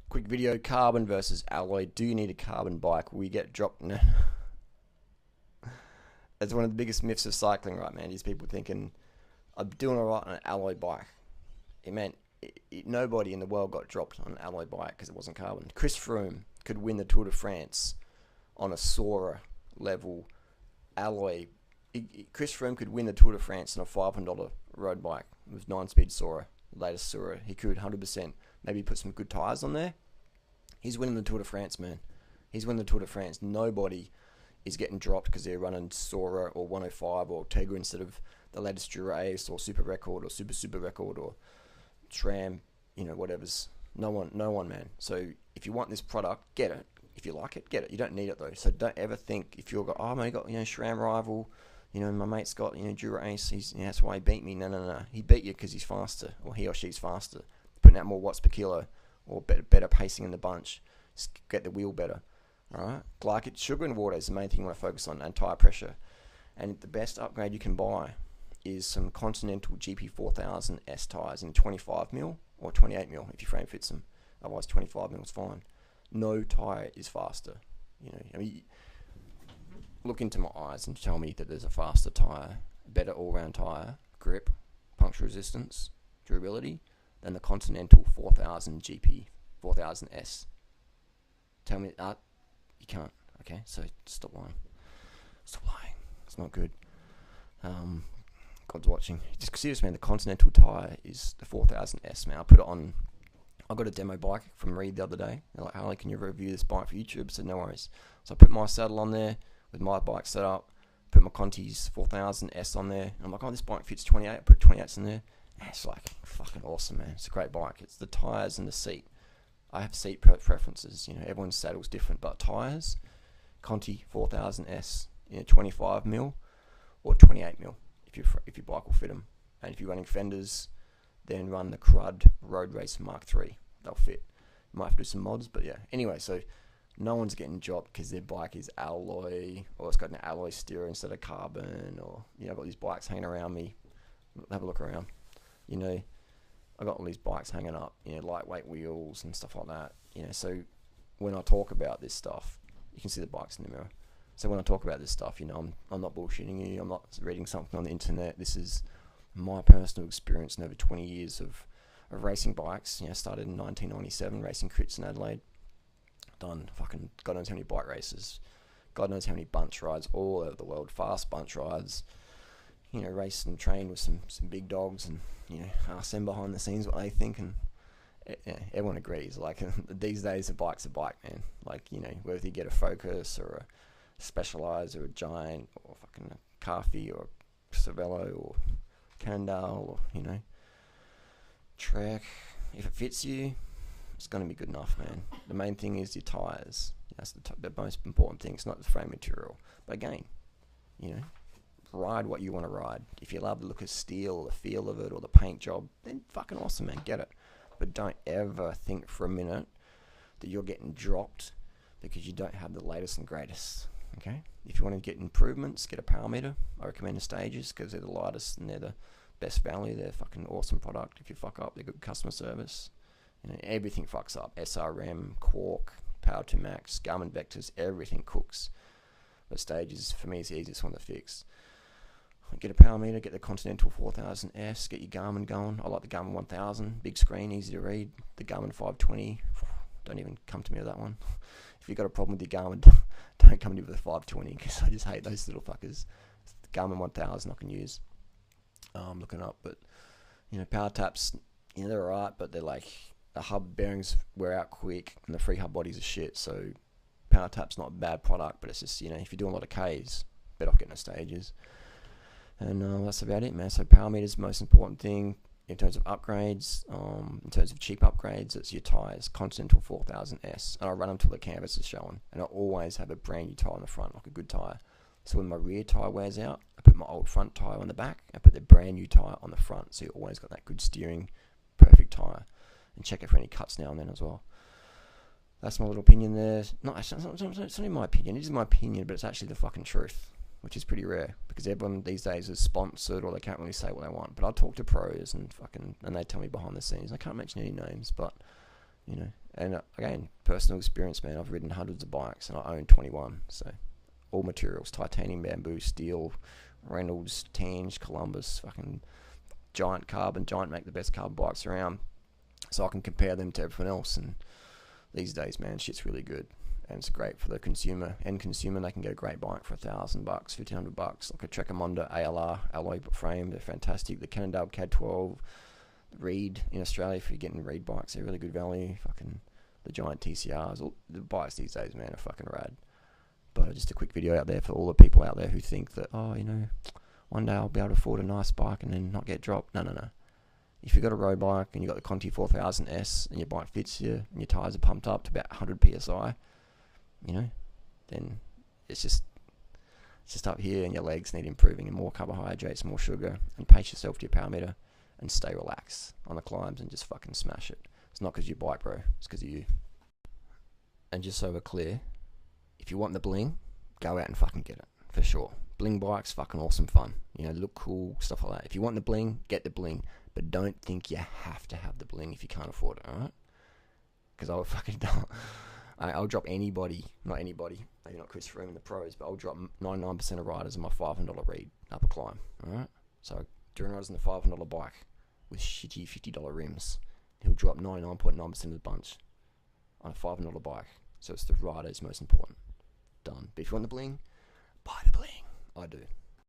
Quick video, carbon versus alloy. Do you need a carbon bike? We get dropped. No. That's one of the biggest myths of cycling, right, man? Is people thinking, I'm doing alright on an alloy bike. It meant nobody in the world got dropped on an alloy bike because it wasn't carbon. Chris Froome could win the Tour de France on a Sora level alloy. Chris Froome could win the Tour de France on a $500 road bike with 9-speed Sora, latest Sora. He could 100%. Maybe put some good tyres on there. He's winning the Tour de France, man. He's winning the Tour de France. Nobody is getting dropped because they're running Sora or 105 or Tegra instead of the latest Dura Ace or Super Record or Super Record or SRAM, whatever's. No one, man. So if you want this product, get it. If you like it, get it. You don't need it though. So don't ever think if you've got, oh man, I got SRAM rival, my mate's got Dura Ace. That's why he beat me. No. He beat you because he's faster, or he or she's faster, putting out more watts per kilo, or better pacing in the bunch. Just get the wheel better. Alright, sugar and water is the main thing you want to focus on, and tire pressure. And the best upgrade you can buy is some Continental GP4000S tires in 25mm or 28mm if your frame fits them. Otherwise, 25mm is fine. No tire is faster. Look into my eyes and tell me that there's a faster tire, better all-round tire, grip, puncture resistance, durability than the Continental 4000 GP4000S. Tell me that. You can't, okay? So stop lying. Stop lying. It's not good. God's watching. Just serious, man. The Continental tire is the 4000S, man. I put it on. I got a demo bike from Reed the other day. They're like, Harley, can you review this bike for YouTube? I said, no worries. So I put my saddle on there with my bike set up. Put my Conti's 4000S on there. And I'm like, oh, this bike fits 28. I put 28s in there. And it's like fucking awesome, man. It's a great bike. It's the tires and the seat. I have seat preferences, everyone's saddle's different, but tires, Conti 4000S, 25mm or 28mm if your bike will fit them. And if you're running fenders, then run the Crud Road Race Mark III. They'll fit. You might have to do some mods, but yeah. Anyway, so no one's getting dropped because their bike is alloy, or it's got an alloy steer instead of carbon, or I've got these bikes hanging around me. Have a look around, I got all these bikes hanging up, lightweight wheels and stuff like that, so when I talk about this stuff, you can see the bikes in the mirror. So when I talk about this stuff, I'm not bullshitting you, I'm not reading something on the internet. This is my personal experience in over 20 years of racing bikes. Started in 1997, racing crits in Adelaide, done fucking God knows how many bike races, God knows how many bunch rides all over the world, fast bunch rides, race and train with some big dogs, and ask them behind the scenes what they think, and everyone agrees. Like these days, a bike's a bike, man. Like whether you get a Focus or a Specialized or a Giant or fucking a Carfi or a Cervelo or Cannondale or Trek, if it fits you, it's gonna be good enough, man. The main thing is your tires. That's the most important thing. It's not the frame material, but again, ride what you want to ride. If you love the look of steel or the feel of it or the paint job, then fucking awesome, man, get it. But don't ever think for a minute that you're getting dropped because you don't have the latest and greatest, okay? If you want to get improvements, get a power meter. I recommend the Stages because they're the lightest and they're the best value. They're fucking awesome product. If you fuck up, they're good customer service. Everything fucks up. SRM, Quark, Power to Max, Garmin Vectors, everything cooks. But Stages, for me, is the easiest one to fix. Get a power meter, get the Continental 4000S, get your Garmin going. I like the Garmin 1000, big screen, easy to read. The Garmin 520, don't even come to me with that one. If you've got a problem with your Garmin, don't come to me with the 520 because I just hate those little fuckers. The Garmin 1000 I can use. Looking up, but power taps, they're alright, but they're like the hub bearings wear out quick and the free hub bodies are shit. So power tap's not a bad product, but it's just if you're doing a lot of Ks, better off getting the Stages. And that's about it, man. So power meter is the most important thing in terms of upgrades. In terms of cheap upgrades, it's your tyres, Continental 4000S. And I run them till the canvas is showing. And I always have a brand new tyre on the front, like a good tyre. So when my rear tyre wears out, I put my old front tyre on the back. I put the brand new tyre on the front. So you always got that good steering, perfect tyre. And check it for any cuts now and then as well. That's my little opinion there. It's not only my opinion. It is my opinion, but it's actually the fucking truth, which is pretty rare because everyone these days is sponsored or they can't really say what they want. But I talk to pros and they tell me behind the scenes. I can't mention any names, but And again, personal experience, man. I've ridden hundreds of bikes and I own 21. So all materials: titanium, bamboo, steel, Reynolds, Tange, Columbus, fucking Giant Carbon. Giant make the best carbon bikes around, so I can compare them to everyone else. And these days, man, shit's really good, and it's great for the consumer. End consumer, they can get a great bike for $1,000, $1,500. Like a Trekker ALR alloy frame, they're fantastic. The Cannondale CAD 12, Reed in Australia, if you're getting Reed bikes, they're really good value. Fucking the Giant TCRs, all the bikes these days, man, are fucking rad. But just a quick video out there for all the people out there who think that, oh, you know, one day I'll be able to afford a nice bike and then not get dropped. No, no, no. If you've got a road bike and you've got the Conti 4000S and your bike fits you and your tyres are pumped up to about 100 psi, you know, then it's just up here, and your legs need improving, and more carbohydrates, more sugar, and pace yourself to your power meter and stay relaxed on the climbs and just fucking smash it. It's not because you bike, bro. It's because of you. And just so we're clear, if you want the bling, go out and fucking get it, for sure. Bling bikes, fucking awesome fun. You know, look cool, stuff like that. If you want the bling, get the bling. But don't think you have to have the bling if you can't afford it, alright? Because I'll fucking I'll drop anybody, not anybody, maybe not Chris Froome in the pros, but I'll drop 99% of riders in my $500 Reed up a climb, alright? So, during riders in the $500 bike with shitty $50 rims, he'll drop 99.9% of the bunch on a $500 bike. So it's the rider is most important. Done. But if you want the bling, buy the bling. I do.